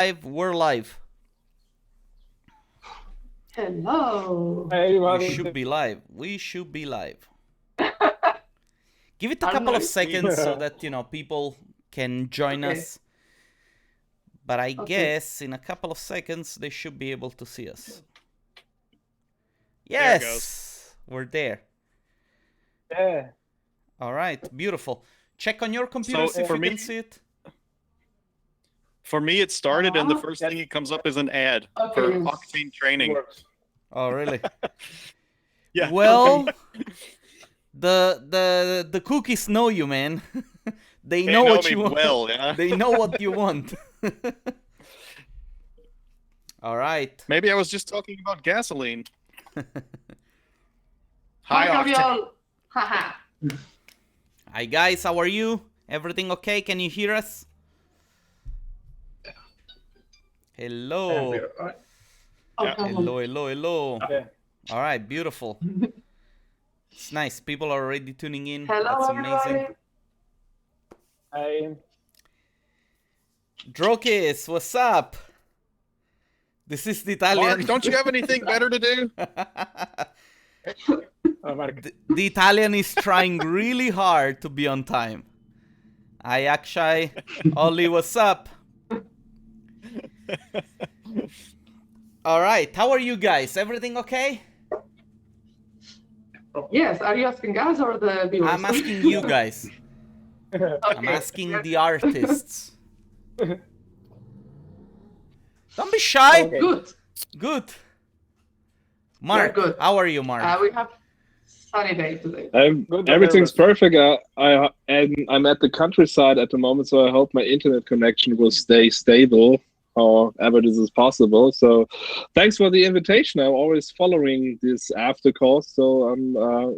live. We're live. Hello. Hey, everybody. We should be live. We should be live. Give it a couple of seconds so that, people can join us. But I guess in a couple of seconds they should be able to see us. Yes, we're there. Yeah. All right, beautiful. Check on your computers if you can see it. For me, it started, and the first thing that comes up is an ad for Octane training. Oh, really? Yeah. Well, the cookies know you, man. They know what you want. Well, yeah. They know what you want. All right. Maybe I was just talking about gasoline. Hi, Octane. Haha. Hi, guys. How are you? Everything okay? Can you hear us? Hello. Yeah. Hello. Yeah. All right, beautiful. It's nice. People are already tuning in. Hello, That's amazing. Hi. Drokis, what's up? This is the Italian. Mark, don't you have anything better to do? Oh, Marc. The Italian is trying really hard to be on time. Hi, Akshay. Ollie, what's up? All right, how are you guys? Everything okay? Yes, are you asking us or the viewers? I'm asking you guys. I'm asking the artists. Don't be shy. Okay. Good. Good. Mark, good. how are you, Mark? We have sunny day today. Everything's perfect. I'm at the countryside at the moment, so I hope my internet connection will stay stable, however this is possible. So, thanks for the invitation. I'm always following this after course, so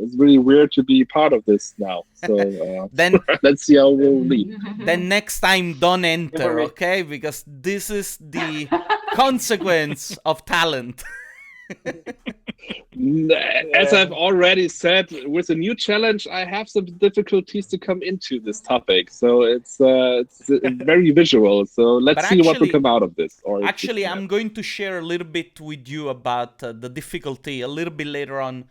it's really weird to be part of this now. So Then let's see how we'll lead. Then next time don't enter, okay? Because this is the consequence of talent. As I've already said, with a new challenge, I have some difficulties to come into this topic. So it's very visual. So let's see what will come out of this. Actually, I'm going to share a little bit with you about the difficulty a little bit later on.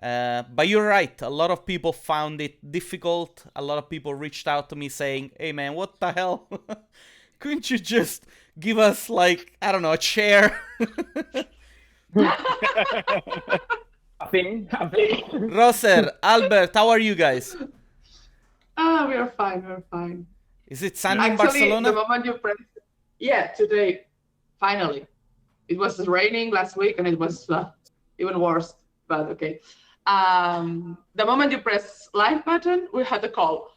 But you're right. A lot of people found it difficult. A lot of people reached out to me saying, "Hey, man, what the hell? Couldn't you just give us, like, I don't know, a chair?" A thing. Roser, Albert, how are you guys? We are fine. We're fine. Is it sunny in Actually, Barcelona? the moment you press, today, finally, it was raining last week and it was even worse. But okay. The moment you press live button, we had a call.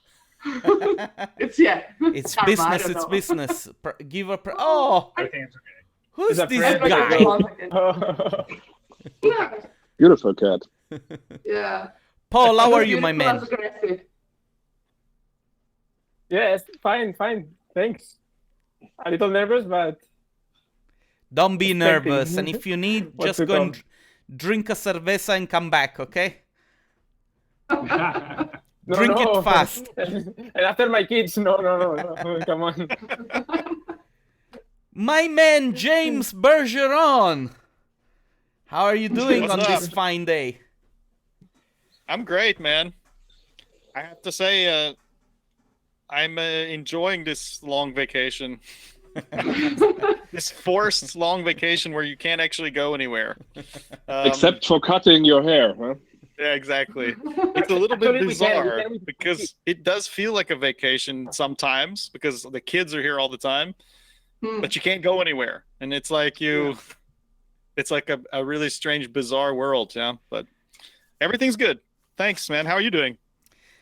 It's It's karma, business. I don't It's know. business. Give a. Oh, Everything's okay. who's It's a this friend. guy? Yeah. Beautiful cat. Yeah. Paul, how are you, my Beautiful man? and aggressive. Yes, fine. Thanks. A little nervous, but Don't be Expecting. nervous, and if you need, What just to go and come. drink a cerveza and come back, okay? no, Drink it fast. And after my kids, no. Come on. My man, James Bergeron. How are you doing What's on up? this fine day? I'm great, man. I have to say, I'm enjoying this long vacation. This forced long vacation where you can't actually go anywhere. Except for cutting your hair, huh? Yeah, exactly. It's a little bit Actually, we can- bizarre we can- because it does feel like a vacation sometimes because the kids are here all the time, but you can't go anywhere. And it's like it's like a really strange, bizarre world, yeah. But everything's good. Thanks, man. How are you doing?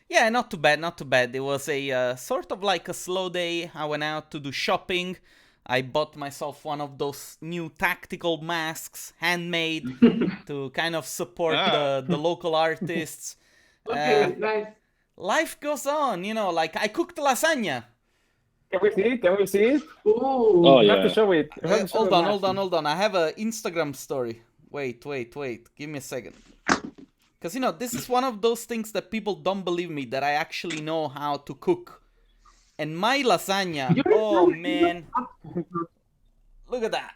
Yeah, not too bad. It was a sort of like a slow day. I went out to do shopping. I bought myself one of those new tactical masks, handmade, to kind of support the local artists. Okay, nice. Life goes on, like I cooked lasagna. Can we see it? Ooh. Oh, You have to yeah. show it. You have to show Hold the on. mask. I have an Instagram story. Wait. Give me a second. Because, this is one of those things that people don't believe me, that I actually know how to cook. And my lasagna, oh man. Look at that.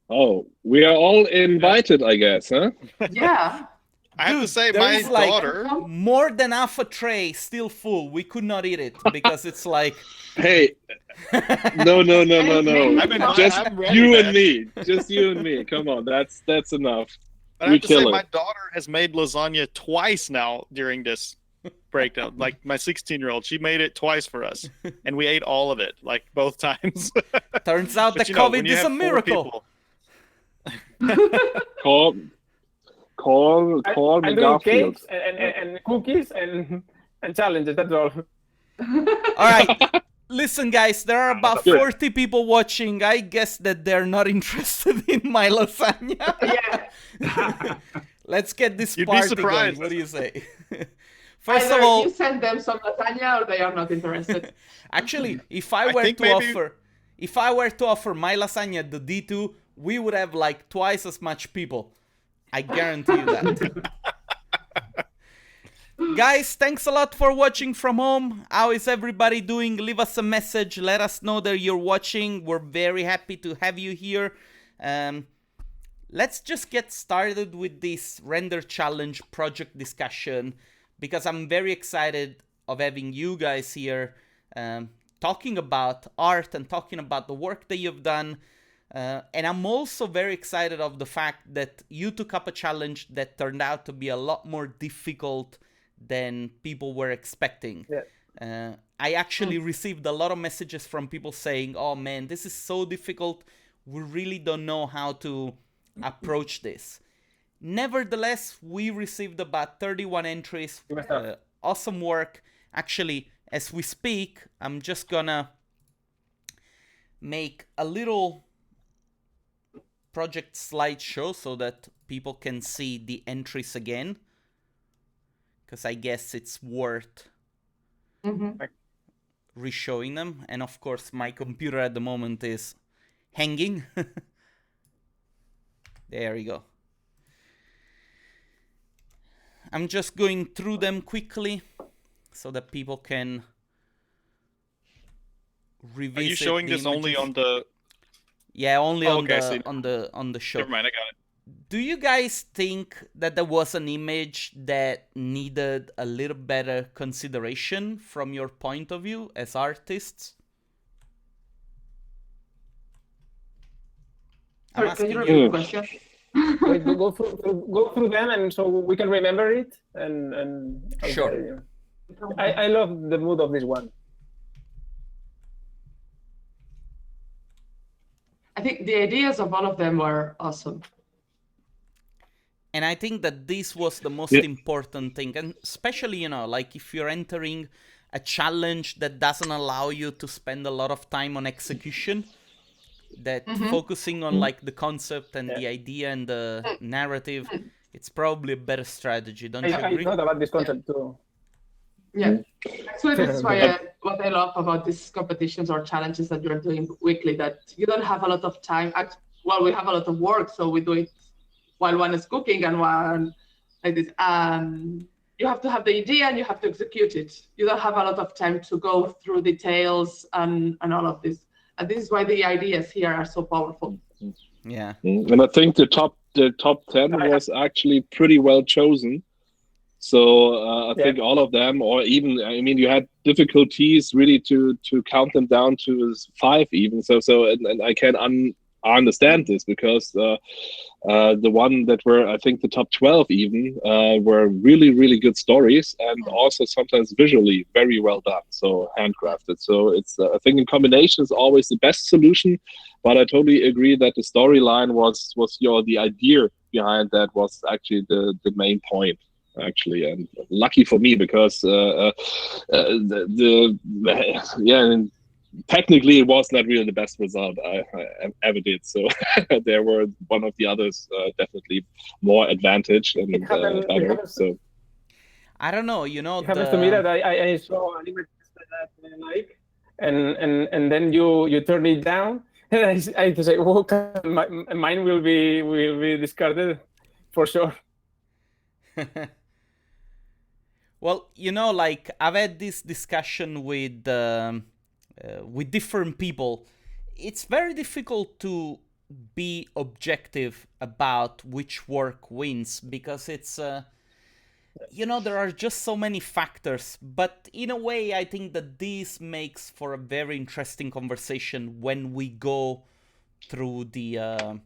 Oh, we are all invited, I guess, huh? Yeah. I have to Dude, say, there my is, like, daughter. more than half a tray still full. We could not eat it because it's like. Hey, no. Just I'm ready, you man. and me. Just you and me. Come on, that's enough. But I We have to say, kill my it. daughter has made lasagna twice now during this breakdown. Like my 16-year-old, she made it twice for us, and we ate all of it, like both times. Turns out But that you know, when COVID you is a have 4 miracle. people- Call I'm me doing Garfield. cakes and cookies and challenges. That's all. All right. Listen, guys, there are about Good. 40 people watching. I guess that they're not interested in my lasagna. Yeah. Let's get this You'd be party going. surprised. What do you say? First Either of all, you send them some lasagna or they are not interested. actually, if I were think to maybe- offer my lasagna at the D2, we would have like twice as much people. I guarantee you that. Guys, thanks a lot for watching from home. How is everybody doing? Leave us a message. Let us know that you're watching. We're very happy to have you here. Let's just get started with this render challenge project discussion because I'm very excited of having you guys here talking about art and talking about the work that you've done. And I'm also very excited of the fact that you took up a challenge that turned out to be a lot more difficult than people were expecting. Yeah. I actually received a lot of messages from people saying, oh man, this is so difficult. We really don't know how to approach this. Nevertheless, we received about 31 entries. Awesome work. Actually, as we speak, I'm just gonna make a little project slideshow so that people can see the entries again. Because I guess it's worth reshowing them. And of course, my computer at the moment is hanging. There we go. I'm just going through them quickly so that people can revisit. Are you showing the this only images. on the? Yeah, only Oh, on okay, I the see. on the show. Never mind, I got it. Do you guys think that there was an image that needed a little better consideration from your point of view as artists? I'm Sorry, can you asking repeat you. the question? Wait, go through them, and so we can remember it. And Sure. I love the mood of this one. I think the ideas of all of them were awesome. And I think that this was the most important thing. And especially, you know, like if you're entering a challenge that doesn't allow you to spend a lot of time on execution, that focusing on like the concept and the idea and the narrative, it's probably a better strategy. Don't you I agree? thought about this concept too. Yeah. Actually, this is why what I love about these competitions or challenges that you're doing weekly, that you don't have a lot of time. Well, we have a lot of work, so we do it while one is cooking and one like this. You have to have the idea and you have to execute it. You don't have a lot of time to go through details and all of this. And this is why the ideas here are so powerful. Yeah. And I think the top 10 was actually pretty well chosen. So I think all of them, or even, I mean, you had difficulties really to count them down to 5 even. So and I can understand this because the one that were, I think the top 12 even, were really, really good stories and also sometimes visually very well done. So handcrafted. So it's, I think in combination is always the best solution, but I totally agree that the storyline was the idea behind that was actually the main point. Actually, and lucky for me because technically it was not really the best result I ever did. So there were one of the others definitely more advantage and better. So I don't know, you know. It happens to me that I saw an image that I like, and then you turn it down, and I have to say, "Oh, mine will be discarded for sure." Well, you know, like I've had this discussion with different people. it's very difficult to be objective about which work wins, because it's there are just so many factors. But in a way, I think that this makes for a very interesting conversation when we go through the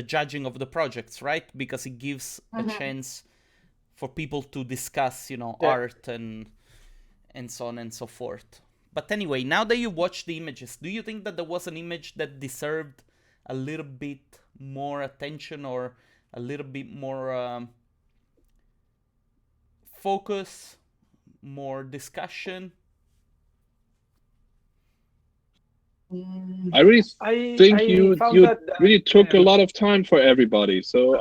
judging of the projects, right? Because it gives a chance for people to discuss, art and so on and so forth. But anyway, now that you watched the images, do you think that there was an image that deserved a little bit more attention, or a little bit more focus, more discussion? I really think I you found you that, really took a lot of time for everybody. So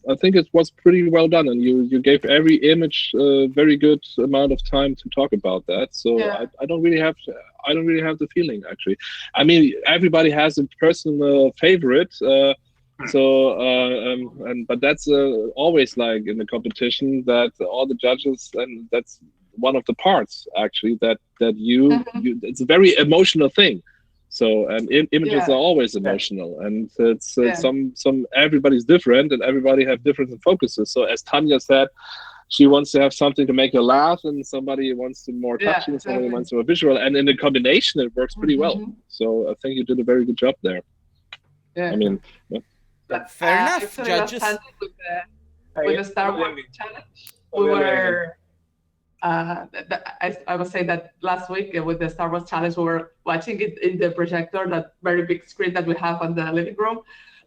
I think it was pretty well done, and you gave every image a very good amount of time to talk about that. So I don't really have the feeling, actually. I mean, everybody has a personal favorite. But that's always like in the competition, that all the judges, and that's one of the parts actually, that you it's a very emotional thing. So images are always emotional, and it's some everybody's different, and everybody have different focuses. So as Tanya said, she wants to have something to make her laugh, and somebody wants to more touching, and somebody wants more visual, and in the combination it works pretty well. So I think you did a very good job there. I mean, fair enough, judges. With the Star Wars challenge, we were. I would say that last week with the Star Wars challenge, we were watching it in the projector, that very big screen that we have on the living room.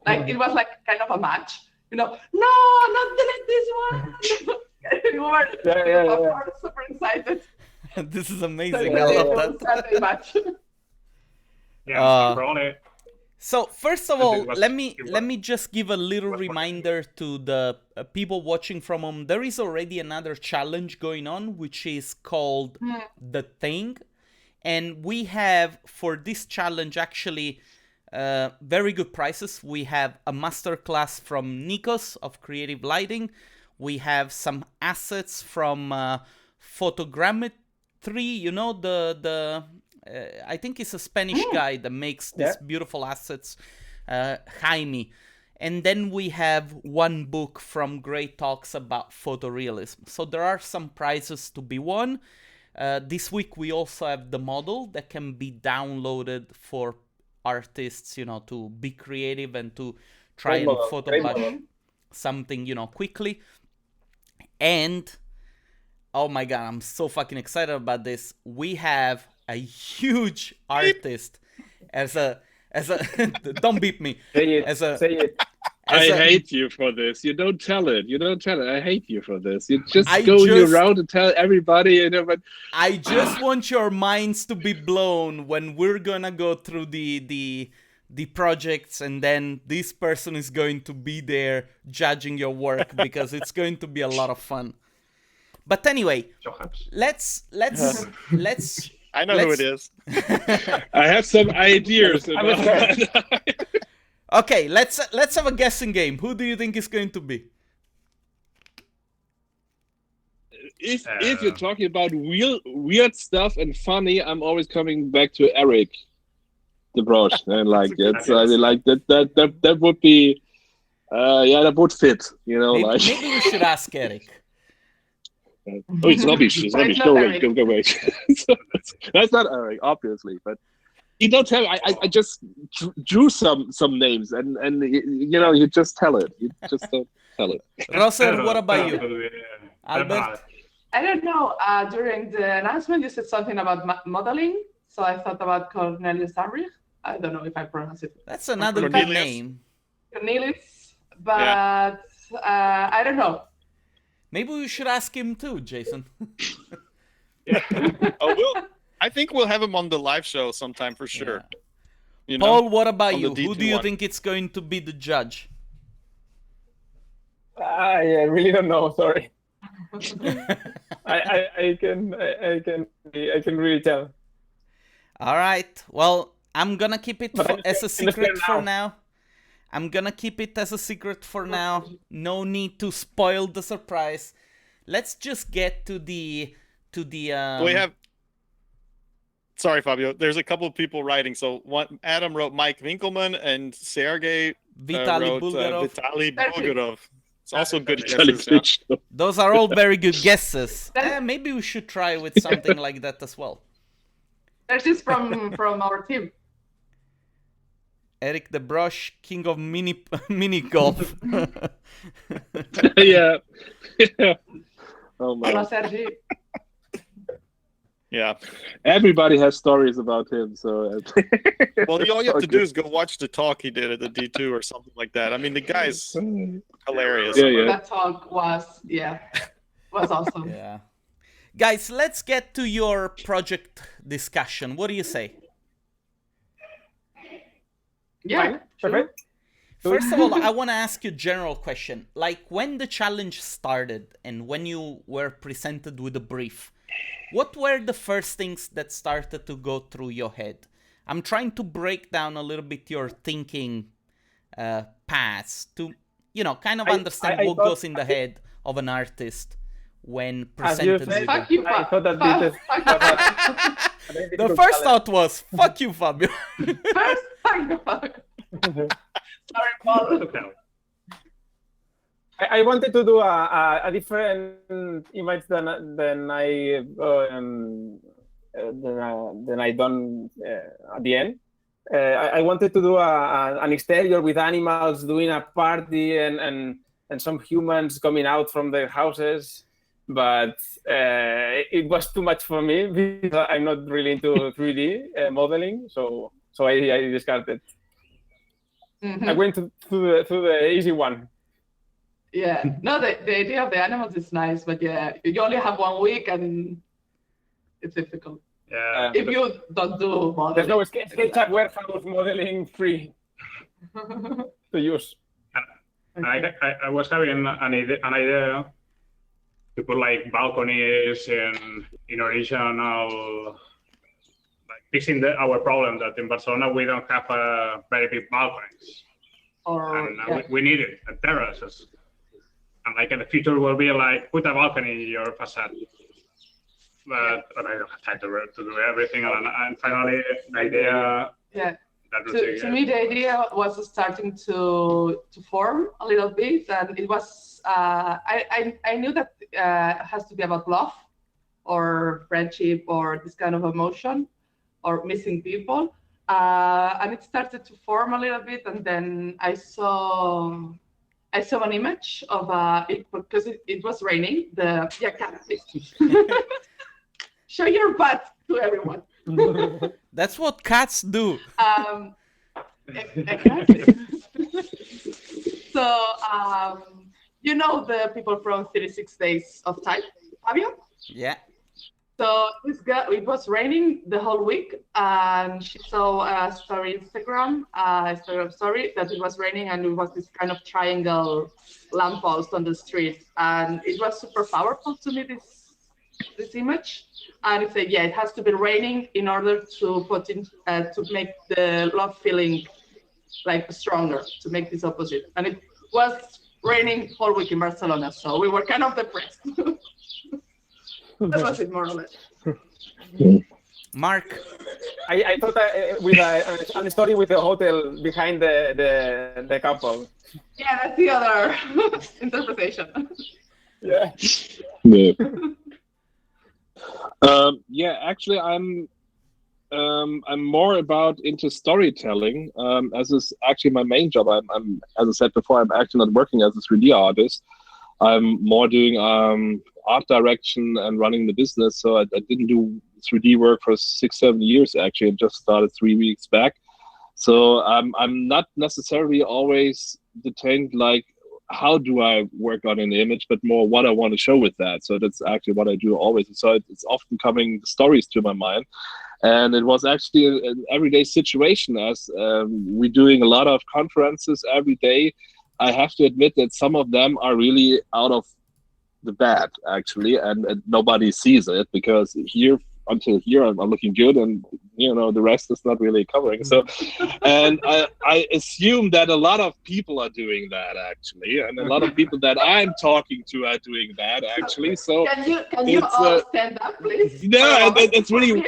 Like it was like kind of a match, no, not delete this one. We were super excited. This is amazing. I love that. Match. So first of all, let me just give a little reminder to the people watching from home. There is already another challenge going on, which is called The Thing. And we have, for this challenge, actually very good prizes. We have a masterclass from Nikos of Creative Lighting. We have some assets from Photogrammetry, I think it's a Spanish guy that makes these beautiful assets, Jaime. And then we have one book from Great Talks about photorealism. So there are some prizes to be won. This week we also have the model that can be downloaded for artists, to be creative and to try and photoblush something, quickly. And, oh my God, I'm so fucking excited about this. We have a huge artist as a don't beep me. Say it. I hate you for this. You don't tell it. I hate you for this. You just go around and tell everybody, but I just want your minds to be blown when we're gonna go through the projects, and then this person is going to be there judging your work, because it's going to be a lot of fun. But anyway, let's I know who it is. I have some ideas. Okay, let's have a guessing game. Who do you think is going to be? If you're talking about weird stuff and funny, I'm always coming back to Eric the Broche, and that would be that would fit, Maybe we should ask Eric. Oh, it's rubbish. It's rubbish. Go away. That's not Eric, obviously. But you don't tell. I just drew some names, and you just tell it. You just don't tell it. Rosser, what about you, Albert? I don't know. During the announcement, you said something about modeling, so I thought about Cornelius Amrich. I don't know if I pronounce it. That's another good name. Cornelius, but I don't know. Maybe we should ask him too, Jason. I think we'll have him on the live show sometime for sure. Yeah. Paul, what about you? Who do you think it's going to be the judge? I really don't know. Sorry. I can really tell. All right. Well, I'm gonna keep it as a secret for now. No need to spoil the surprise. Let's just get to the. We have. Sorry, Fabio. There's a couple of people writing. So Adam wrote Mike Winkelmann, and Sergey Vitaly wrote Bulgarov. Vitaly That's it. Bulgarov. It's also good Charlie guesses. Yeah. Fish. Those are all very good guesses. That- Maybe we should try with something like that as well. That's just from our team. Eric the Brush, king of mini golf. Yeah. Oh Hola, man. Sergi. Yeah. Everybody has stories about him, so Well, all you have to do is go watch the talk he did at the D2 or something like that. I mean, the guy's hilarious. Yeah. That talk was awesome. Yeah. Guys, let's get to your project discussion. What do you say? Yeah. Perfect. First of all, I want to ask you a general question. Like, when the challenge started and when you were presented with a brief, what were the first things that started to go through your head? I'm trying to break down a little bit your thinking paths to, kind of understand what goes in the head of an artist when presented with Fuck you, I thought that Fuck- this is The first thought was, fuck you, Fabio. First, fuck. Sorry, Paul. I wanted to do a different image than I done at the end. I wanted to do an exterior with animals doing a party and some humans coming out from their houses, but it was too much for me because I'm not really into 3D modeling, so I discarded. Mhm. I went to the easy one. Yeah. No, the idea of the animals is nice, but yeah, you only have 1 week and it's difficult. Yeah, If you don't do There's modeling. no SketchUp warehouse modeling free to use. I was having an idea to put like balconies in original, like fixing our problem that in Barcelona we don't have very big balconies, Or and yeah. we need it and terraces. And like in the future will be like put a balcony in your facade. But I don't have time to do everything. And finally, the idea Yeah. that To me, the idea was starting to form a little bit, and it was I knew that it has to be about love or friendship or this kind of emotion or missing people, and it started to form a little bit, and then I saw an image of because it was raining. Cat, please. Show your butt to everyone. That's what cats do. Exactly. So, the people from 36 Days of Time, Fabio? Yeah. So this girl, it was raining the whole week, and she saw a Instagram story that it was raining, and it was this kind of triangle lamppost on the street, and it was super powerful to me, this image. And it said, it has to be raining in order to put in to make the love feeling like stronger, to make this opposite. And it was raining whole week in Barcelona, so we were kind of depressed. That was it, more or less. Mark, I thought with a story with the hotel behind the couple. Yeah, that's the other interpretation. Yeah. Yeah. Actually, I'm more about into storytelling. As is actually my main job. I'm as I said before, I'm actually not working as a 3D artist. I'm more doing art direction and running the business. So I didn't do 3D work for 6-7 years. Actually, I just started 3 weeks back. So I'm not necessarily always detained like how do I work on an image, but more what I want to show with that. So that's actually what I do always. So it's often coming stories to my mind. And it was actually an everyday situation as we're doing a lot of conferences every day. I have to admit that some of them are really out of the bad, actually, and nobody sees it because until here I'm looking good, and the rest is not really covering. So, and I assume that a lot of people are doing that actually, and a lot of people that I'm talking to are doing that actually. So can you all stand up, please? No, it's really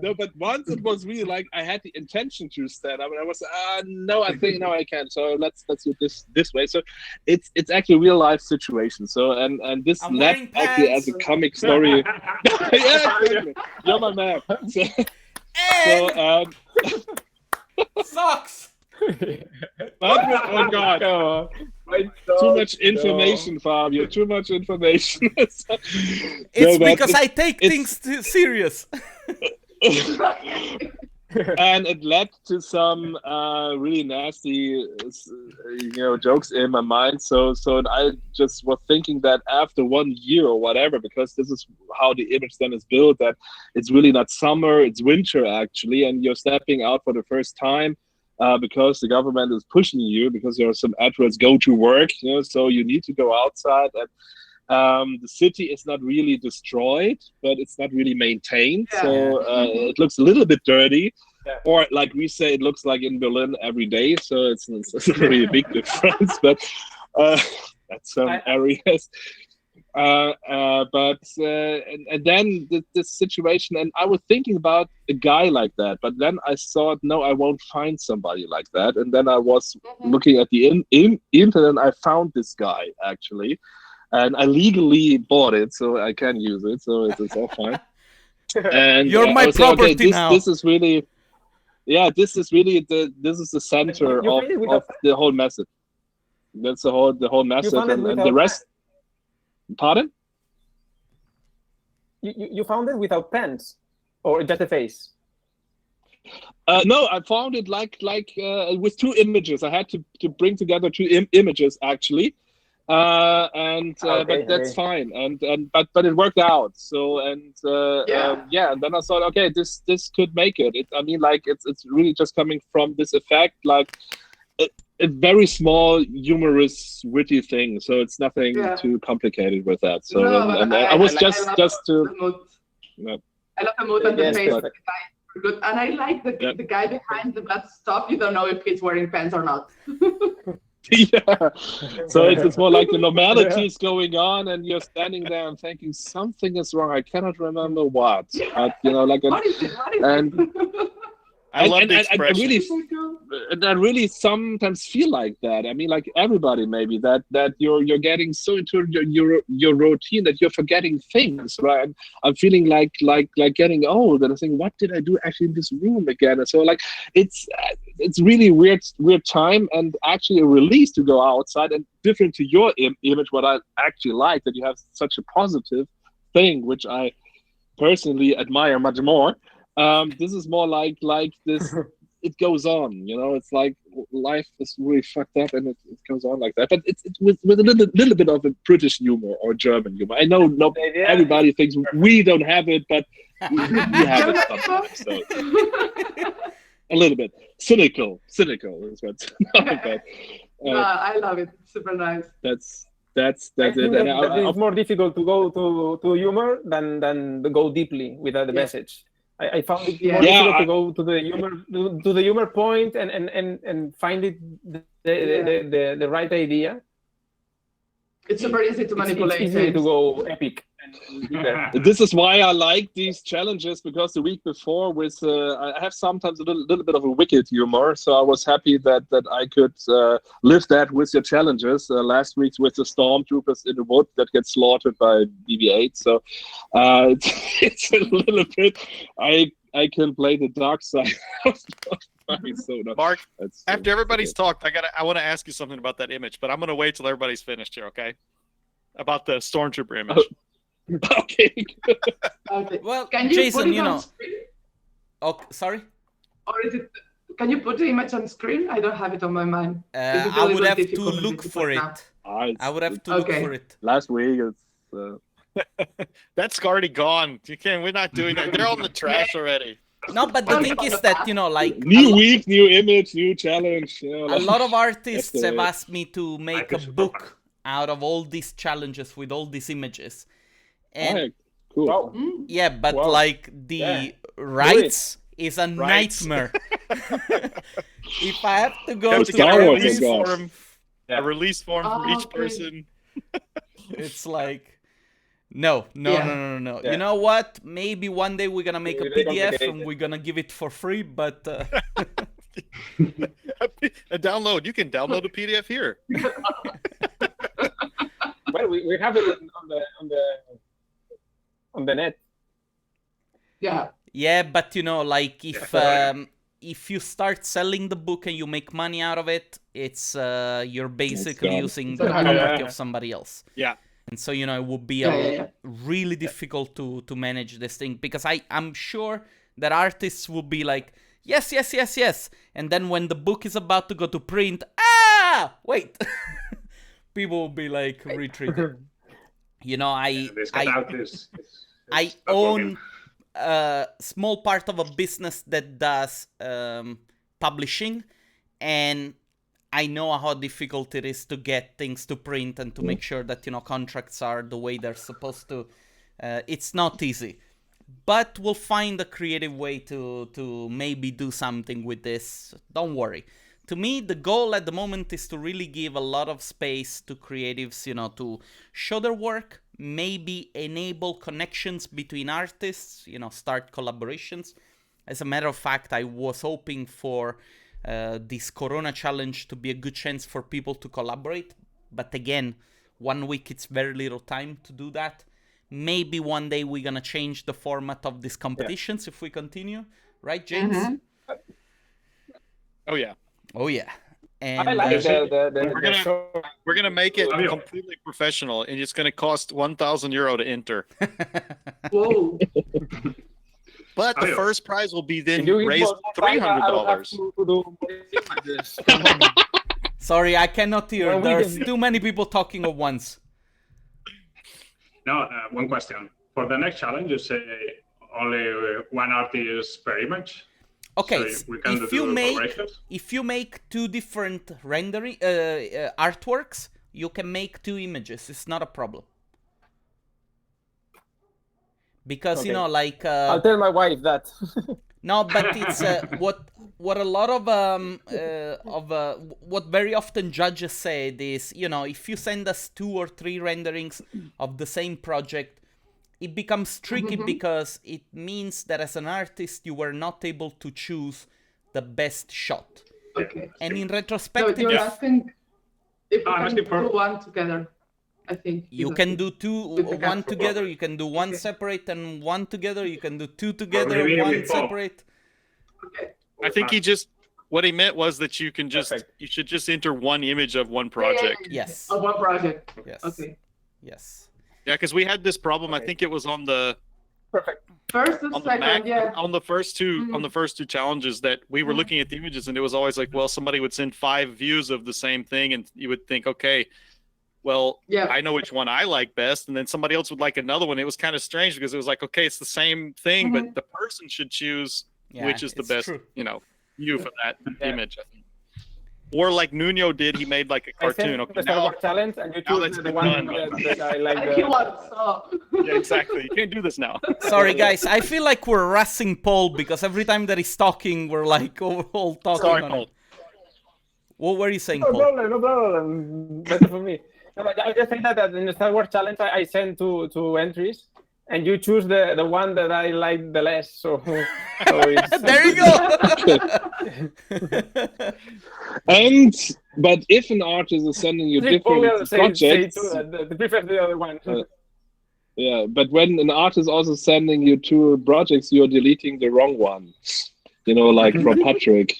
no. But once it was really like I had the intention to stand up, and I was no, I think no, I can't. So let's do this way. So it's actually a real life situation. So and this led actually as a comic story. Yeah, exactly. You're my man. Socks. Oh God! Too much information, Fabio. Too much information. It's because I take things serious. And it led to some really nasty, jokes in my mind. So I just was thinking that after 1 year or whatever, because this is how the image then is built, that it's really not summer, it's winter actually, and you're stepping out for the first time. Because the government is pushing you, because there are some adverts, go to work, so you need to go outside, and the city is not really destroyed, but it's not really maintained. Yeah. So it looks a little bit dirty, or like we say, it looks like in Berlin every day. So it's a really big difference, but at some areas. But then this situation, and I was thinking about a guy like that, but then I thought, no, I won't find somebody like that. And then I was looking at the internet, and I found this guy actually, and I legally bought it, so I can use it, so it's all fine. And you're my property now. This is really, this is the center of the whole message. That's the whole message, and the rest. Pardon? You found it without pens, or just a face? No, I found it like with two images. I had to bring together two images actually, but that's fine. And but it worked out. So and then I thought, okay, this could make it. It's really just coming from this effect, like. A very small, humorous, witty thing. So it's nothing too complicated with that. So I was just to. I love the mood and the face of the guy. Good, and I like the guy behind the bus stop. You don't know if he's wearing pants or not. Yeah. So it's more like the normality is going on, and you're standing there and thinking something is wrong. I cannot remember what. But, what is it? I love the expression. I really sometimes feel like that. I mean, like everybody maybe that you're getting so into your routine that you're forgetting things, right? I'm feeling like getting old, and I think, what did I do actually in this room again? And so like it's really weird time, and actually a release to go outside, and different to your image. What I actually like, that you have such a positive thing, which I personally admire much more. This is more like this. It goes on, it's like life is really fucked up, and it goes on like that. But it's with a little bit of a British humor or German humor. I know everybody thinks we don't have it, but we have it sometimes. So. A little bit cynical is what. I love it. Super nice. That's it. It's more difficult to go to humor than to go deeply with the message. I found it more difficult to go to the humor point and find it the right idea. It's super easy to manipulate. It's easy to go epic. This is why I like these challenges, because the week before I have sometimes a little bit of a wicked humor, so I was happy that I could live that with your challenges. Last week with the stormtroopers in the wood that get slaughtered by BB-8, so it's a little bit. I can play the dark side. Mark, after everybody's talked, I want to ask you something about that image, but I'm going to wait till everybody's finished here, okay? About the stormtrooper image. Okay. Well, can you Jason, put it on screen? Oh, sorry. Or is it? Can you put the image on screen? I don't have it on my mind. I would have to look for it. I would have to look for it. Last week, it's. That's already gone. We're not doing that. They're on the trash already. No, but the thing is that like new week, new image, new challenge. A lot of artists have asked me to make a book out of all these challenges with all these images. And Cool. Wow. Yeah, but Wow. like the Yeah. rights is a Rights. nightmare. If I have to go You have to to get Star a Wars release is God. form, Yeah. a release form for each Okay. person. it's like no. Yeah. You know what? Maybe one day we're gonna make a Really PDF and complicated. we're gonna give it for free, but A download. You can download a PDF here. Well, we have it on the net. Yeah. yeah, but you know, like Yeah. if you start selling the book and you make money out of it, it's you're basically gone. using the Yeah. property of somebody else. Yeah. And so, you know, it would be Yeah. really difficult to manage this thing, because I'm sure that artists will be like, yes. And then when the book is about to go to print, wait. People will be like retreating. You know, This cutout is I not working. own a small part of a business that does publishing, and I know how difficult it is to get things to print and to make sure that, you know, contracts are the way they're supposed to. It's not easy, but we'll find a creative way to maybe do something with this. Don't worry. To me, the goal at the moment is to really give a lot of space to creatives, you know, to show their work, maybe enable connections between artists, you know, start collaborations. As a matter of fact, I was hoping for this Corona challenge to be a good chance for people to collaborate. But again, 1 week, it's very little time to do that. Maybe one day we're going to change the format of these competitions if we continue. Right, James? Mhm. Oh yeah. Oh, yeah. And I like so the gonna- show. We're gonna make it Fabio. completely professional, and it's gonna cost €1,000 to enter. Whoa. But the Fabio. first prize will be then If you raised import more time, I'll have $300. to do more images. Sorry, I cannot hear. Well, we There's can- too many people talking at once. Now, one question. For the next challenge, you say only one artist per image. Okay, So we can if do you make collaborations? if you make two different rendering artworks, you can make two images. It's not a problem. Because you Okay. know, like I'll tell my wife that. no, but it's what a lot of what very often judges said is, you know, if you send us 2 or 3 renderings of the same project, it becomes tricky because it means that as an artist you were not able to choose the best shot. Okay. And in So retrospective, you're if asking if we I'm can asking for- do one together. I think you is can okay. do two, With the one cat. together, you can do one Okay. separate and one together, you can do 2 together, maybe one with both. separate. Okay. I think what he meant was that you can Perfect. you should just enter one image of one project. Yes. Of one project. Yes. Okay. Yes. Yeah, because we had this problem. I think it was on the Perfect. First and on the second, Mac yeah. on the first two challenges that we were looking at the images, and it was always like, well, somebody would send 5 views of the same thing, and you would think, okay, well, Yeah. I know which one I like best, and then somebody else would like another one. It was kind of strange because it was like, okay, it's the same thing, but the person should choose Yeah, which is the it's best, true. view for that Yeah. image. I think. Or like Nuno did, he made like a I cartoon. sent Okay, the Star now, Wars challenge, and you now choose let's the get one done. that I like. I feel one, so. yeah, exactly. You can't do this now. Sorry, guys. I feel like we're harassing Paul because every time that he's talking, we're like all talking. Sorry, on Paul. it. What were you saying, No Paul? problem, no problem. Better for me. No, but I just think that in the Star Wars challenge, I sent two entries, and you choose the one that I like the less. So it's, There you go. But if an artist is sending you Paul will different say projects, too that the prefer the other one. yeah. But when an artist also sending you 2 projects, you're deleting the wrong one. You know, like from Patrick.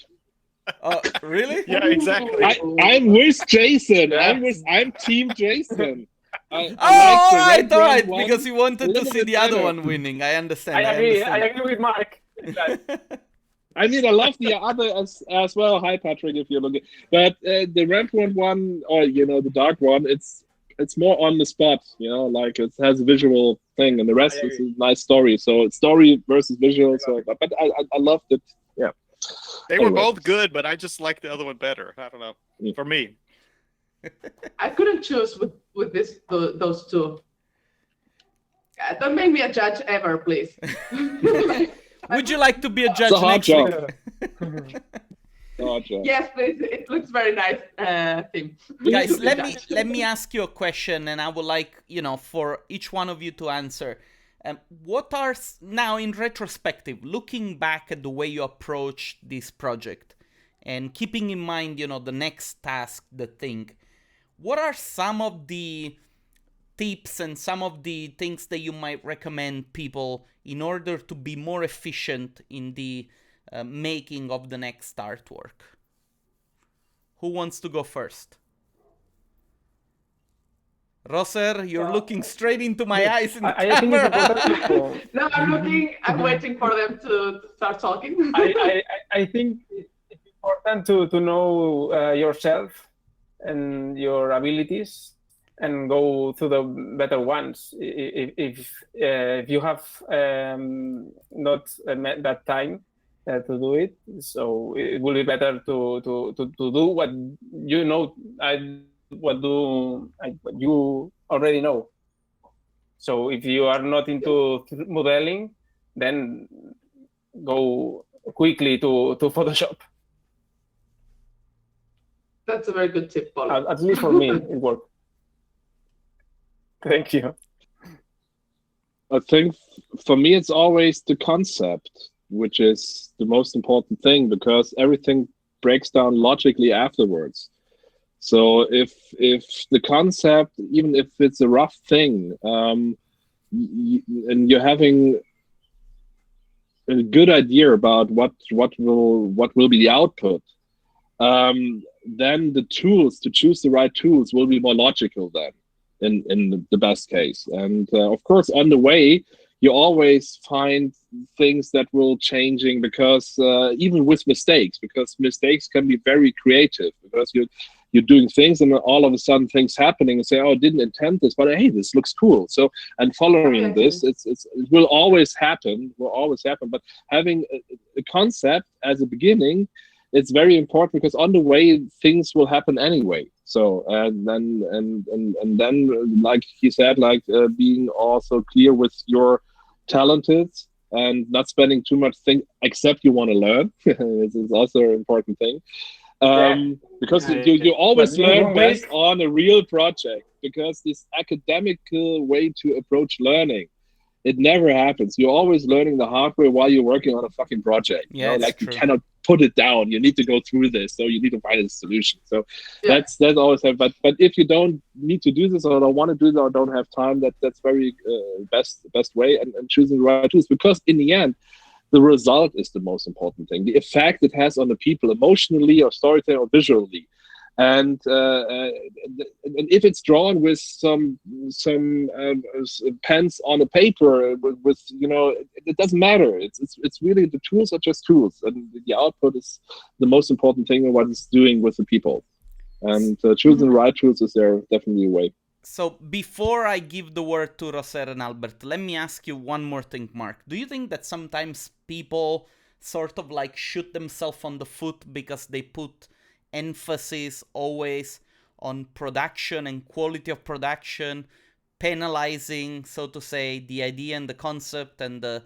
Really? Yeah, exactly. I'm with Jason. Yeah. I'm Team Jason. I like the All red right, one because you a wanted to little see bit the other better. one winning. I understand. I agree. I understand. agree with Mark. I mean, I love the other as well. Hi, Patrick, if you're looking. But the Rembrandt one, or the dark one, it's more on the spot. Like it has a visual thing, and the rest is a nice story. So it's story versus visual. So, but I loved it. Yeah. They were Anyway. both good, but I just like the other one better. I don't know. Yeah. For me. I couldn't choose with those 2. Don't make me a judge ever, please. Would you like to be a judge It's a hard next job. week? Hard job. Yes, please. It looks very nice, Tim. Guys, To let be me judged. let me ask you a question, and I would like for each one of you to answer. What are now in retrospective, looking back at the way you approached this project, and keeping in mind the next task, the thing. What are some of the tips and some of the things that you might recommend people in order to be more efficient in the making of the next artwork? Who wants to go first? Roser, you're looking straight into my eyes in the I think it's camera. important to, No, I'm waiting for them to start talking. I think it's important to know yourself and your abilities and go to the better ones. If you have not met that time to do it, so it will be better to do what you know. What you already know. So if you are not into modeling, then go quickly to Photoshop. That's a very good tip, Paul. At least for me, it worked. Thank you. I think for me, it's always the concept, which is the most important thing, because everything breaks down logically afterwards. So if the concept, even if it's a rough thing, and you're having a good idea about what will be the output, then the tools to choose the right tools will be more logical then, in the best case. And of course, on the way, you always find things that will changing, because even with mistakes, because mistakes can be very creative, because you're doing things and all of a sudden things happening and say, oh, I didn't intend this, but hey, this looks cool. So, and following this, it will always happen, but having a concept as a beginning, it's very important, because on the way things will happen anyway. So and then like he said, being also clear with your talented and not spending too much thing except you want to learn. This is also an important thing. Because you always learn best on a real project, because this academic way to approach learning, it never happens. You're always learning the hard way while you're working on a fucking project. Yeah, you cannot put it down. You need to go through this, so you need to find a solution. So that's always have. But if you don't need to do this, or don't want to do this, or don't have time, that's very best way, and choosing the right tools, because in the end, the result is the most important thing. The effect it has on the people emotionally, or storytelling, or visually. And if it's drawn with some pens on a paper, with it doesn't matter. It's really, the tools are just tools, and the output is the most important thing, and what it's doing with the people. And choosing the right tools is there definitely a way. So before I give the word to Roser and Albert, let me ask you one more thing, Marc. Do you think that sometimes people sort of shoot themselves on the foot because they put emphasis always on production and quality of production, penalizing, so to say, the idea and the concept and the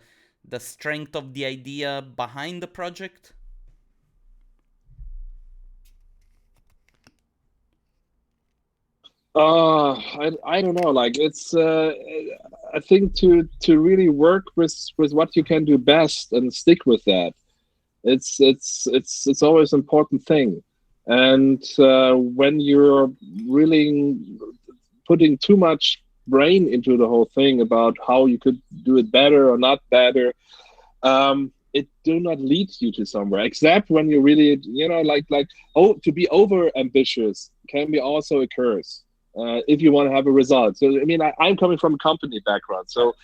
strength of the idea behind the project? I don't know. It's I think to really work with what you can do best and stick with that. It's always an important thing. And when you're really putting too much brain into the whole thing about how you could do it better or not better, it do not lead you to somewhere, except when you really, to be over ambitious can be also a curse if you want to have a result. So, I mean, I'm coming from a company background. So,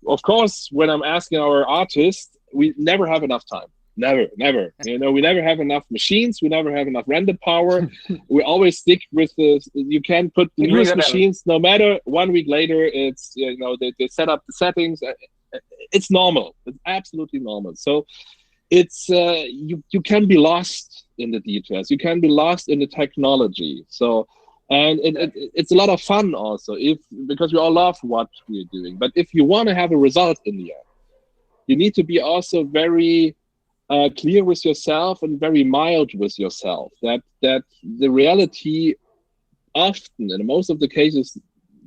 of course, when I'm asking our artists, we never have enough time. Never. We never have enough machines. We never have enough render power. We always stick with you can put the newest machines, no matter 1 week later, it's, they set up the settings. It's normal. It's absolutely normal. So it's, you can be lost in the details. You can be lost in the technology. So And it's a lot of fun also, because we all love what we're doing. But if you want to have a result in the end, you need to be also very clear with yourself and very mild with yourself. That the reality often, in most of the cases,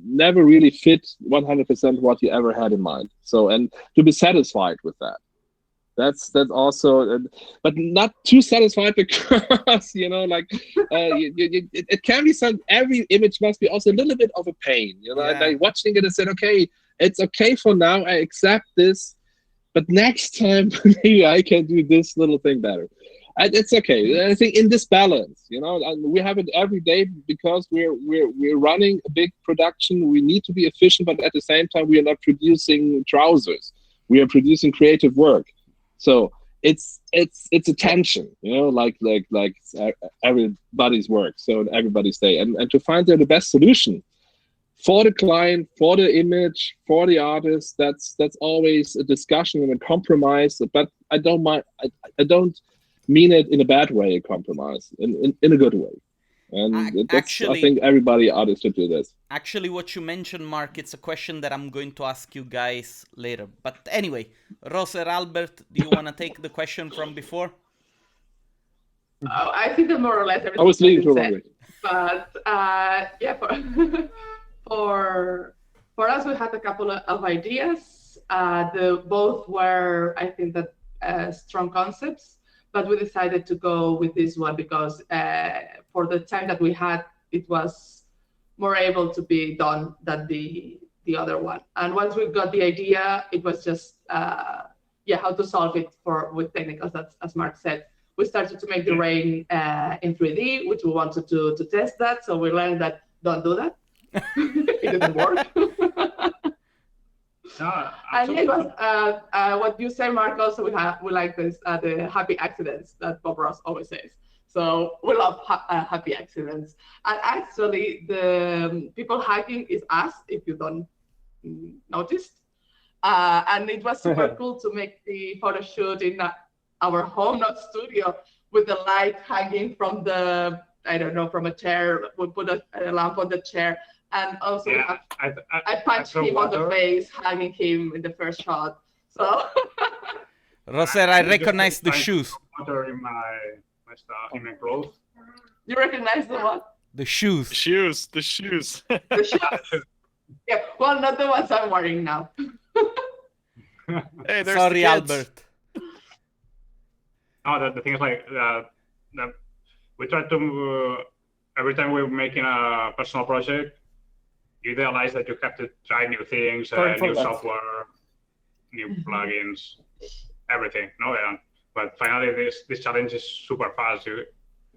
never really fit 100% what you ever had in mind. So, and to be satisfied with that. That's also, but not too satisfied, because it can be some. Every image must be also a little bit of a pain. Like watching it and said, okay, it's okay for now. I accept this, but next time maybe I can do this little thing better. It's okay. I think in this balance, we have it every day because we're running a big production. We need to be efficient, but at the same time, we are not producing trousers. We are producing creative work. So it's a tension, like everybody's work. So everybody's day, and to find the best solution for the client, for the image, for the artist. That's always a discussion and a compromise. But I don't mind. I don't mean it in a bad way. A compromise in a good way. And I think everybody artists should do this. Actually, what you mentioned, Marc, it's a question that I'm going to ask you guys later. But anyway, Roser, Albert, do you want to take the question from before? I think that more or less everything. I was leading to Robert. But for us, we had a couple of ideas. Both were, I think, that strong concepts. But we decided to go with this one because for the time that we had, it was more able to be done than the other one. And once we got the idea, it was just how to solve it with technicals. That's, as Marc said, we started to make the rain in 3D, which we wanted to test that. So we learned that don't do that. It didn't work. And it was what you say, Marc. Also, we like this the happy accidents that Bob Ross always says. So we love happy accidents. And actually, the people hacking is us, if you don't notice. And it was super cool to make the photo shoot in our home, not studio, with the light hanging from from a chair. We put a lamp on the chair. And also, I punched him on the face, hugging him in the first shot. So, Roser, I recognize the shoes. Water in my stuff, in my clothes. You recognize the what? The shoes. The shoes. The shoes. Yeah, well, not the ones I'm wearing now. Hey, there's Sorry, the kids. Albert. No, the thing is like that we try to every time we're making a personal project, you realize that you have to try new things, new software, new plugins, everything. But finally, this challenge is super fast. You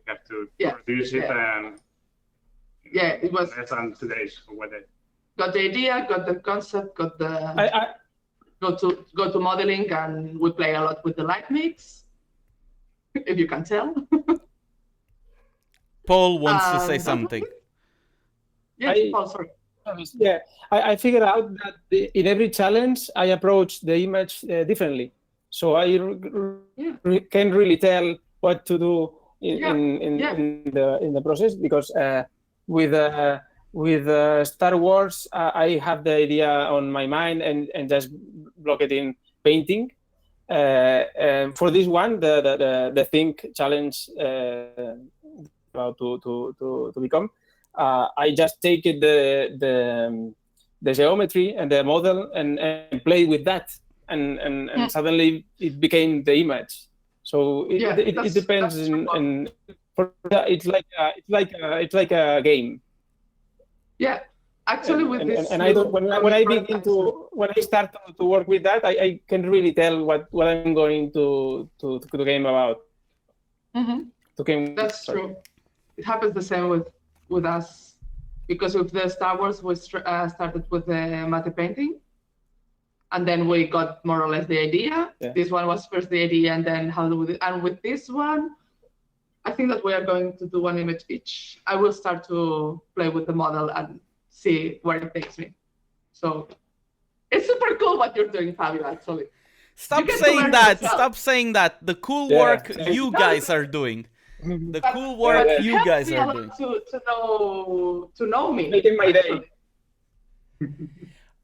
have to produce it, and it was less than 2 days with it. Got the idea, got the concept, got the go to modeling, and we play a lot with the light mix, if you can tell. Paul wants to say something. Yes, Paul, sorry. Yeah, I figured out that in every challenge I approach the image differently, so I can really tell what to do in the process, because with Star Wars I have the idea on my mind and just block it in painting. For this one, the Think challenge about to become. I just take the geometry and the model and play with that, and suddenly it became the image. So it depends, and it's like a game. Yeah, actually, with this. And I don't when I start to work with that, I can really tell what I'm going to game about. Mm-hmm. That's true. It happens the same with us, because with the Star Wars we started with the matte painting, and then we got more or less the idea. This one was first the idea, and then how do we and with this one I think that we are going to do one image each. I will start to play with the model and see where it takes me. So it's super cool what you're doing, Fabio, actually. Stop saying that. Stop saying that. The cool work you guys are doing. the But- cool but work it you helps guys me a are lot doing. to know me. Making my day.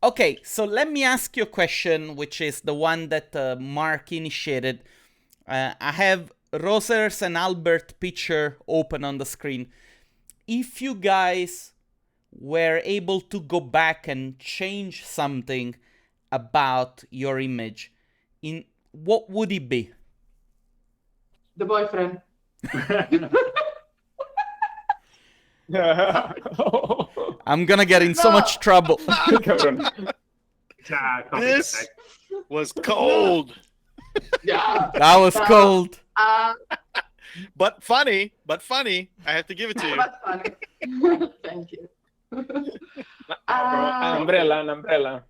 Okay, so let me ask you a question, which is the one that Marc initiated. I have Roser's and Albert picture open on the screen. If you guys were able to go back and change something about your image, in what would it be? The boyfriend. I'm gonna get in so No. much trouble. Cabrón. It's a copy This effect. was cold, Yeah. That was cold. but funny. I have to give it to you. That's funny. Thank you. An umbrella.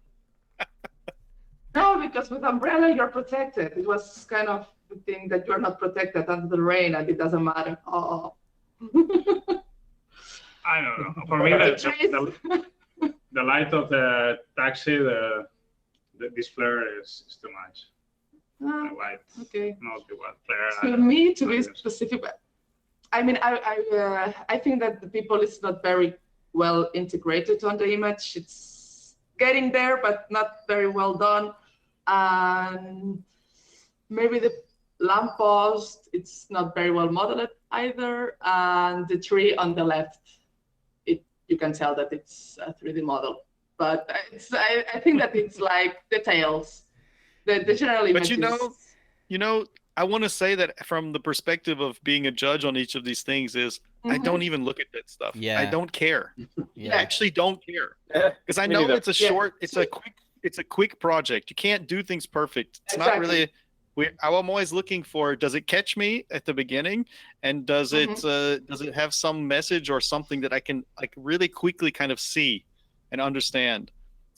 No, because with umbrella you're protected. It was kind of the thing that you're not protected under the rain and it doesn't matter. Oh. I don't know. For me, the light of the taxi, this flare is too much. Ah, The light, okay. not the what flare. To me, to be specific, I mean, I think that the people is not very well integrated on the image. It's getting there, but not very well done. And maybe the lamppost, it's not very well modeled either. And the tree on the left, you can tell that it's a 3D model. But I think that it's like details. The general image. But you know, I want to say that from the perspective of being a judge on each of these things is I don't even look at that stuff. Yeah. I don't care. I Yeah. actually don't care because I Me know neither. it's a short, it's a quick project. You can't do things perfect. It's not Exactly. really. I'm always looking for, does it catch me at the beginning, and does it have some message or something that I can like really quickly kind of see and understand.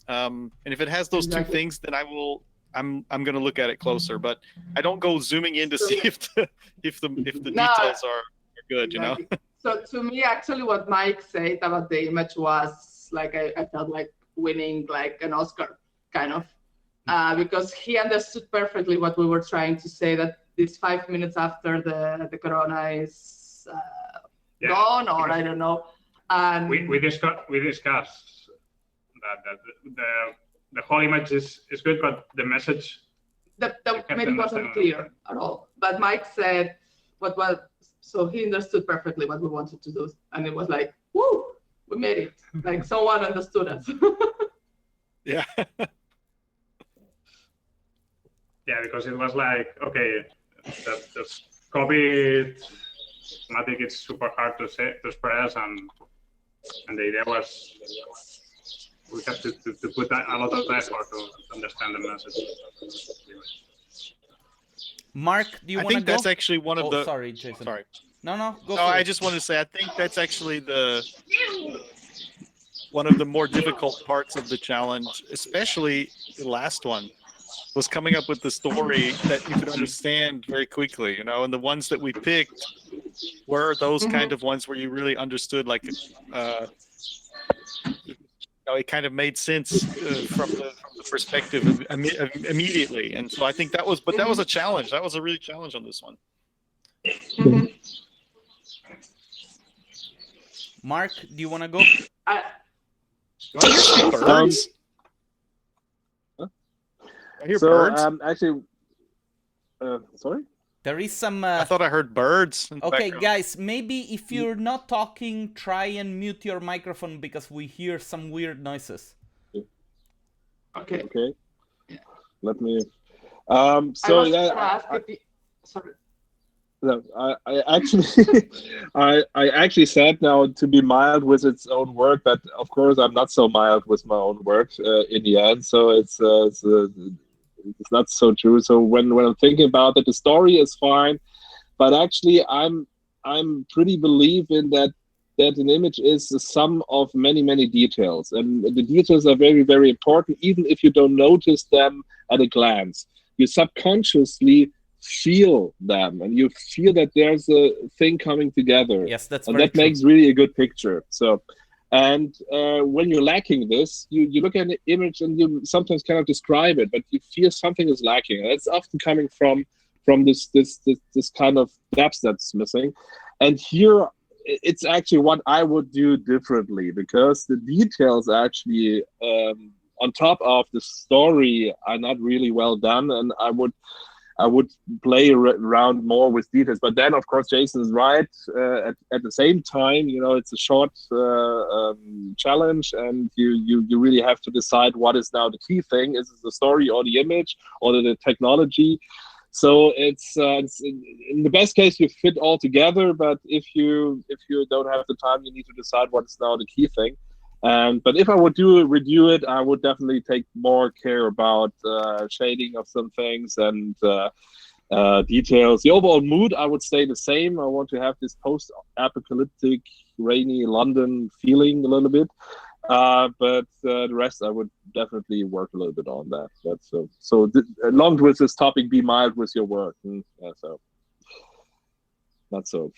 And if it has those two Exactly. things, then I'm going to look at it closer. But I don't go zooming in to see if the details are good. You know. Exactly. So to me, actually, what Mike said about the image was like I felt like winning like an Oscar, kind of, because he understood perfectly what we were trying to say. That this 5 minutes after the corona is Yeah. gone, or I don't know. And We discussed that the whole image is good, but the message. that can maybe wasn't understand. clear at all. But Mike said what was, so he understood perfectly what we wanted to do. And it was like, woo, we made it. Like someone understood us. Yeah. Yeah, because it was like, okay, the COVID mathematic is super hard to express, and the idea was we have to put a lot of effort to understand the message. Marc, do you I want to think go? that's actually one of the. Sorry, Jason. Sorry. No, go No, for I it. just wanted to say I think that's actually one of the more difficult parts of the challenge, especially the last one, was coming up with the story that you could understand very quickly, you know, and the ones that we picked were those kind of ones where you really understood, like, it kind of made sense from the perspective of immediately. And so I think that was a challenge. That was a really challenge on this one. Mhm. Marc, do you want to go? Oh, I hear birds. I hear So birds. actually, sorry. There is some. I thought I heard birds. In the Okay, background. guys, maybe if you're not talking, try and mute your microphone because we hear some weird noises. Okay. Okay. Yeah. Let me. I So was yeah, gonna ask if you, sorry. no, I actually, I actually said now to be mild with its own work, but of course I'm not so mild with my own work in the end. So it's not so true. So when I'm thinking about it, the story is fine, but actually I'm pretty believe in that an image is the sum of many details, and the details are very important, even if you don't notice them at a glance. You subconsciously feel them, and you feel that there's a thing coming together. Yes, that's and very that true. makes really a good picture. So, and when you're lacking this, you look at the image and you sometimes cannot describe it, but you feel something is lacking. And it's often coming from from this kind of depth that's missing. And here it's actually what I would do differently, because the details actually on top of the story are not really well done, and I would play around more with details. But then, of course, Jason is right. At the same time, it's a short challenge, and you really have to decide what is now the key thing. Is it the story or the image or the technology? So it's in the best case you fit all together, but if you don't have the time, you need to decide what is now the key thing. But if I would review it, I would definitely take more care about shading of some things and details. The overall mood, I would stay the same. I want to have this post-apocalyptic, rainy London feeling a little bit. But the rest, I would definitely work a little bit on that. But along with this topic, be mild with your work. So not so.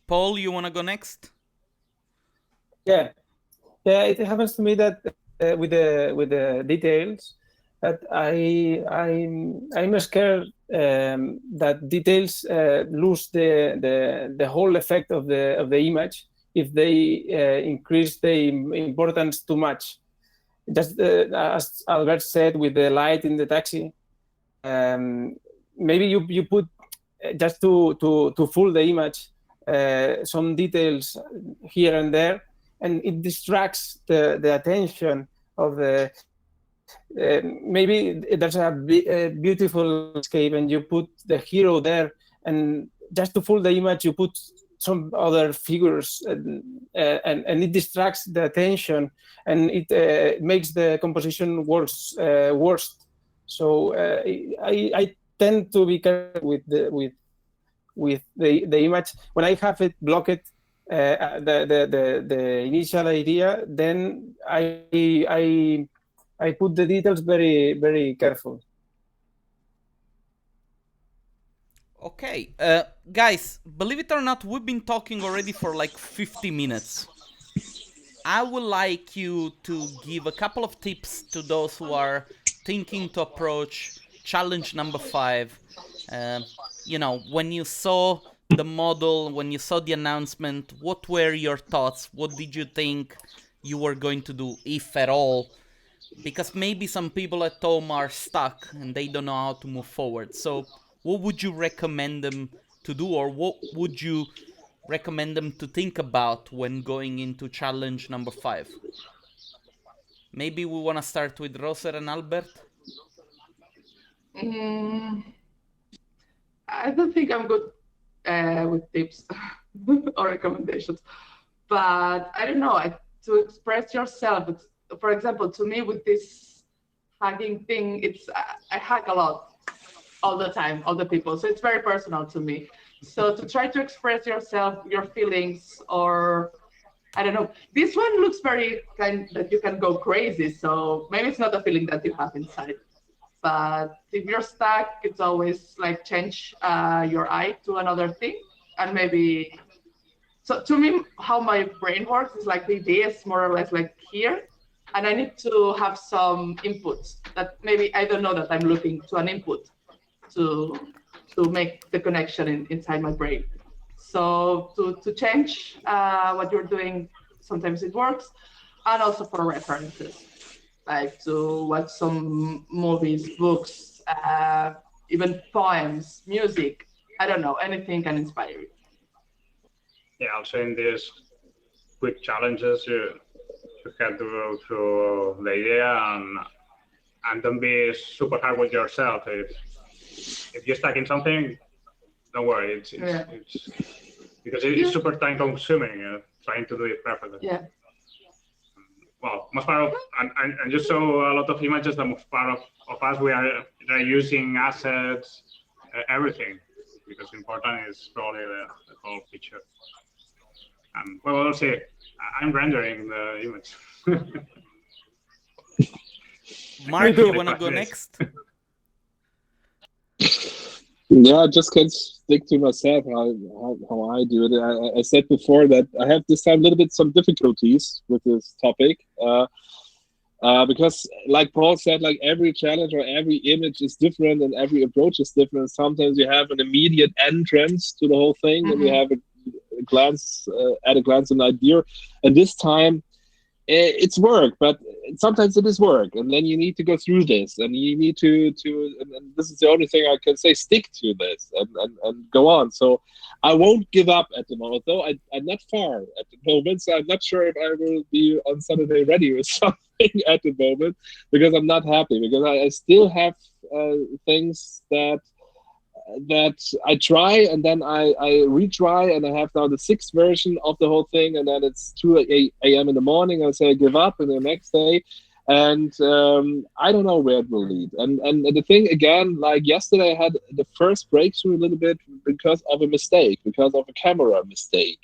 Paul, you want to go next? Yeah, it happens to me that with the details, that I'm scared that details lose the whole effect of the image if they increase the importance too much. Just as Albert said, with the light in the taxi, maybe you put just to fool the image some details here and there, and it distracts the attention of the. Maybe there's a beautiful landscape, and you put the hero there, and just to fool the image, you put some other figures, and it distracts the attention, and it makes the composition worse. So I tend to be careful with the image when I have it blocked. The initial idea, then I put the details very, very careful. Okay, guys, believe it or not, we've been talking already for like 50 minutes. I would like you to give a couple of tips to those who are thinking to approach challenge number 5. When you saw the model, when you saw the announcement, what were your thoughts? What did you think you were going to do, if at all? Because maybe some people at home are stuck and they don't know how to move forward. So what would you recommend them to do, or what would you recommend them to think about when going into challenge number 5? Maybe we want to start with Roser and Albert. I don't think I'm good with tips or recommendations, but I don't know, to express yourself. For example, to me, with this hugging thing, I hug a lot, all the time, all the people. So it's very personal to me. So to try to express yourself, your feelings, or I don't know. This one looks very that you can go crazy. So maybe it's not a feeling that you have inside. But if you're stuck, it's always like change your eye to another thing. And maybe, so to me, how my brain works is like the idea is more or less like here. And I need to have some inputs that maybe I don't know that I'm looking to an input to make the connection inside my brain. So to change what you're doing, sometimes it works. And also for references, like to watch some movies, books, even poems, music. I don't know, anything can inspire you. Yeah, also in these quick challenges, you have to go through the idea and don't be super hard with yourself. If you're stuck in something, don't worry. It's because it's super time consuming trying to do it perfectly. Yeah. Well, most part of and you saw a lot of images that most part of us we are reusing assets, everything, because important is probably the whole picture. And well, we'll see. I'm rendering the image. Marc, you want to go next? Yeah, I just can't stick to myself how I do it. I said before that I have this time a little bit some difficulties with this topic. Because like Paul said, like every challenge or every image is different and every approach is different. Sometimes you have an immediate entrance to the whole thing and you have a glance at a glance an idea, and this time it's work, but sometimes it is work, and then you need to go through this, and you need to and this is the only thing I can say, stick to this and go on. So I won't give up at the moment, though I'm not far at the moment, so I'm not sure if I will be on Saturday ready with something at the moment, because I'm not happy, because I still have things that I try and then I retry, and I have now the 6th version of the whole thing, and then it's 2 a.m. in the morning. I say I give up, and the next day, and I don't know where it will lead. And the thing again, like yesterday, I had the first breakthrough a little bit because of a mistake, because of a camera mistake.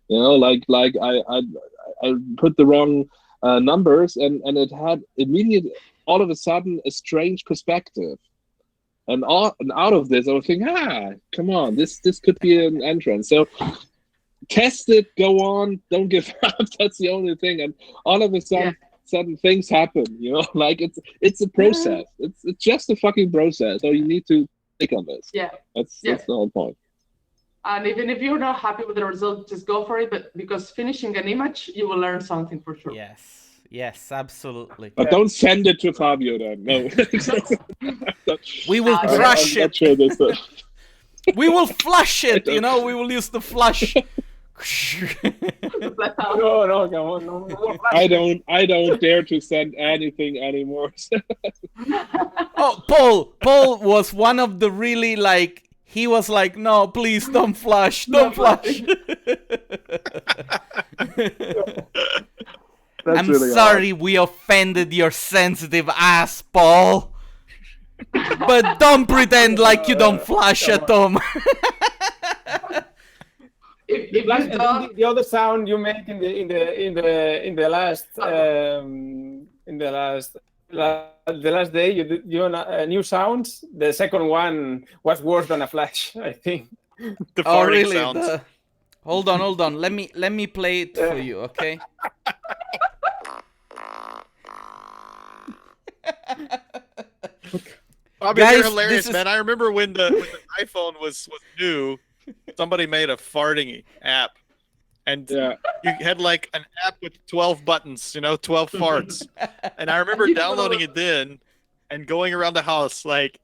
You know, like I put the wrong numbers, and it had immediately all of a sudden a strange perspective. And out of this, I was thinking, come on, this could be an entrance. So test it, go on, don't give up. That's the only thing. And all of a sudden things happen, you know, like it's a process. It's just a fucking process. So you need to stick on this. Yeah. That's the whole point. And even if you're not happy with the result, just go for it. But because finishing an image, you will learn something for sure. Yes, absolutely. But don't send it to Fabio then. No. We will trash it. Sure we will flush it, you know, we will use the flush. No, come on, no. I don't dare to send anything anymore. Oh, Paul was one of the really, like, he was like, no, please don't flush, don't flush. I'm really sorry we offended your sensitive ass, Paul. But don't pretend like you don't flush at home. If you don't, the other sound you make in the last day, you new sounds. The second one was worse than a flash, I think. The farting really? sounds. Hold on. Let me play it for you, okay? I mean, Guys, you're hilarious, this is- man. I remember when the iPhone was new, somebody made a farting app, and you had like an app with 12 buttons, 12 farts. And I remember downloading it then and going around the house, like,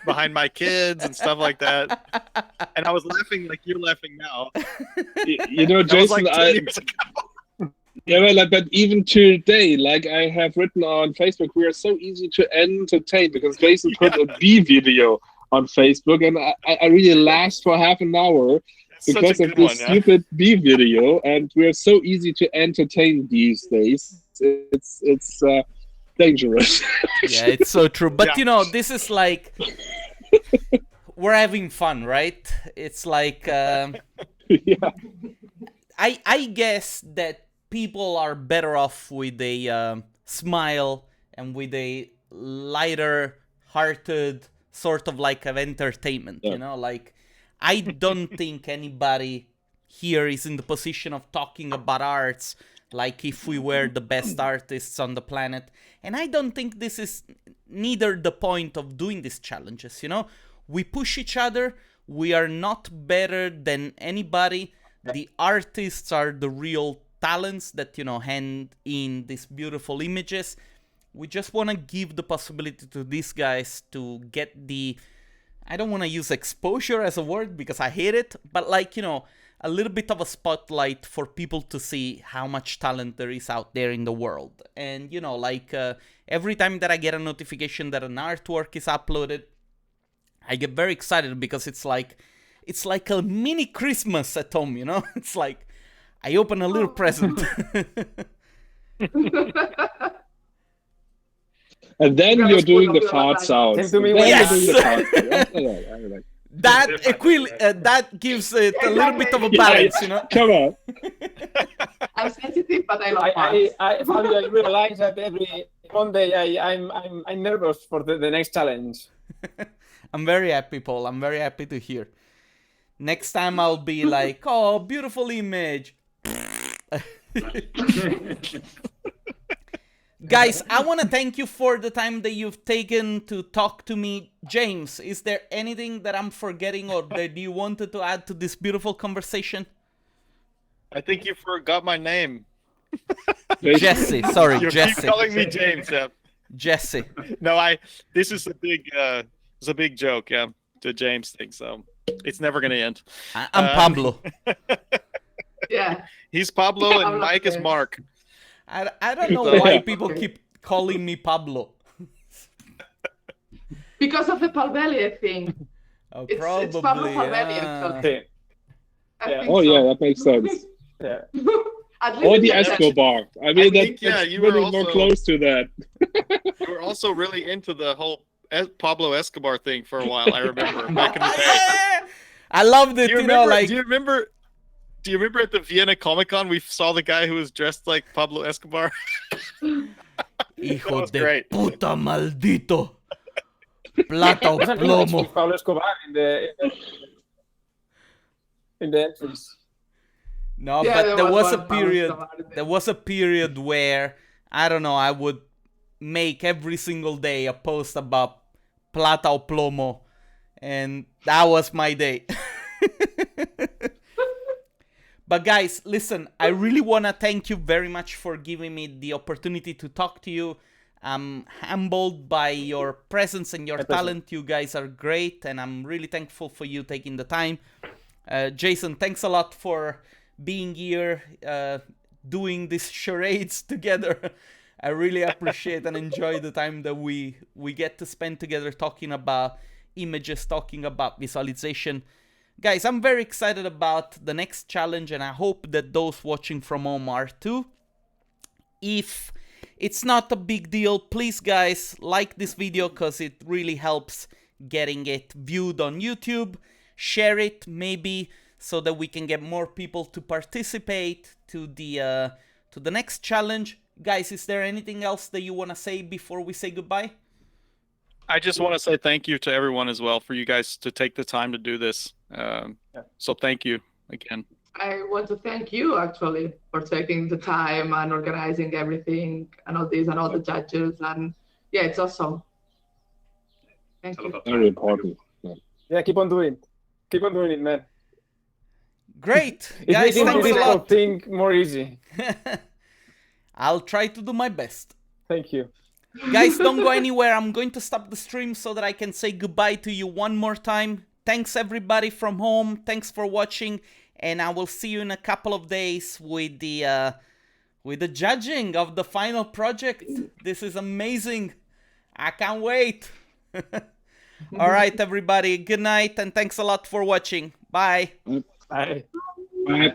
behind my kids and stuff like that. And I was laughing like you're laughing now. Jason, that was like 10 years ago. Yeah, well, but even today, like I have written on Facebook, we are so easy to entertain, because Jason put a B video on Facebook, and I really laughed for half an hour because of this stupid B video, and we are so easy to entertain these days. It's dangerous. Yeah, it's so true. But this is like, we're having fun, right? It's like, I guess that people are better off with a smile and with a lighter-hearted sort of like of entertainment, like I don't think anybody here is in the position of talking about arts like if we were the best artists on the planet. And I don't think this is neither the point of doing these challenges, We push each other. We are not better than anybody. The artists are the real talents that, hand in these beautiful images. We just want to give the possibility to these guys to get the, I don't want to use exposure as a word because I hate it, but like, a little bit of a spotlight for people to see how much talent there is out there in the world. And, every time that I get a notification that an artwork is uploaded, I get very excited because it's like a mini Christmas at home, It's like I open a little present. And then you're doing the fart sounds. That gives it a little bit of a balance, Come on. I'm sensitive, but I love I realize that every Monday I'm nervous for the next challenge. I'm very happy, Paul. I'm very happy to hear. Next time I'll be like, oh, beautiful image. Guys, I want to thank you for the time that you've taken to talk to me. James, is there anything that I'm forgetting or that you wanted to add to this beautiful conversation? I think you forgot my name. Jesse, sorry, You keep Jesse. calling me James. Yeah. Jesse. No, this is a big joke, yeah, the James thing. So it's never gonna end. I'm Pablo. Yeah. He's Pablo and Pablo, Mike is yes. Mark. I don't know So- why people Okay. keep calling me Pablo. Because of the Palvelli, I think. Oh, It's Pablo probably. Palvelli, yeah. actually. Okay. I Yeah. think Oh so. yeah, that makes sense. Yeah. At Or least the it's attention. Escobar. I mean, think, yeah, that's you were really more also- close to that. You were also really into the whole Pablo Escobar thing for a while. I remember back in the day. Yeah! I loved it, Do you you know, remember? like Do you remember at the Vienna Comic Con we saw the guy who was dressed like Pablo Escobar? hijo was de great. puta maldito. Plata o There's an image plomo. with Pablo Escobar in the entrance. No, Yeah, but there was a one Pablo period. Escobar there. There was a period where I don't know. I would make every single day a post about plata o plomo, and that was my day. But guys, listen, I really want to thank you very much for giving me the opportunity to talk to you. I'm humbled by your presence and your My pleasure. talent. You guys are great, and I'm really thankful for you taking the time. Jason, thanks a lot for being here, doing these charades together. I really appreciate and enjoy the time that we get to spend together talking about images, talking about visualization. Guys, I'm very excited about the next challenge, and I hope that those watching from home are too. If it's not a big deal, please guys, like this video because it really helps getting it viewed on YouTube. Share it maybe so that we can get more people to participate to the next challenge. Guys, is there anything else that you want to say before we say goodbye? I just want to say thank you to everyone as well for you guys to take the time to do this. So thank you again. I want to thank you actually for taking the time and organizing everything and all this and all the judges, and yeah, it's awesome. Thank It's a lot you. of time. Very important. Yeah, keep on doing it, man. Great. It's Guys, making the thanks a difficult lot. thing more easy. I'll try to do my best. Thank you. Guys, don't go anywhere. I'm going to stop the stream so that I can say goodbye to you one more time. Thanks everybody from home. Thanks for watching, and I will see you in a couple of days with the judging of the final project. This is amazing. I can't wait. All right, everybody. Good night, and thanks a lot for watching. Bye. Bye. Bye.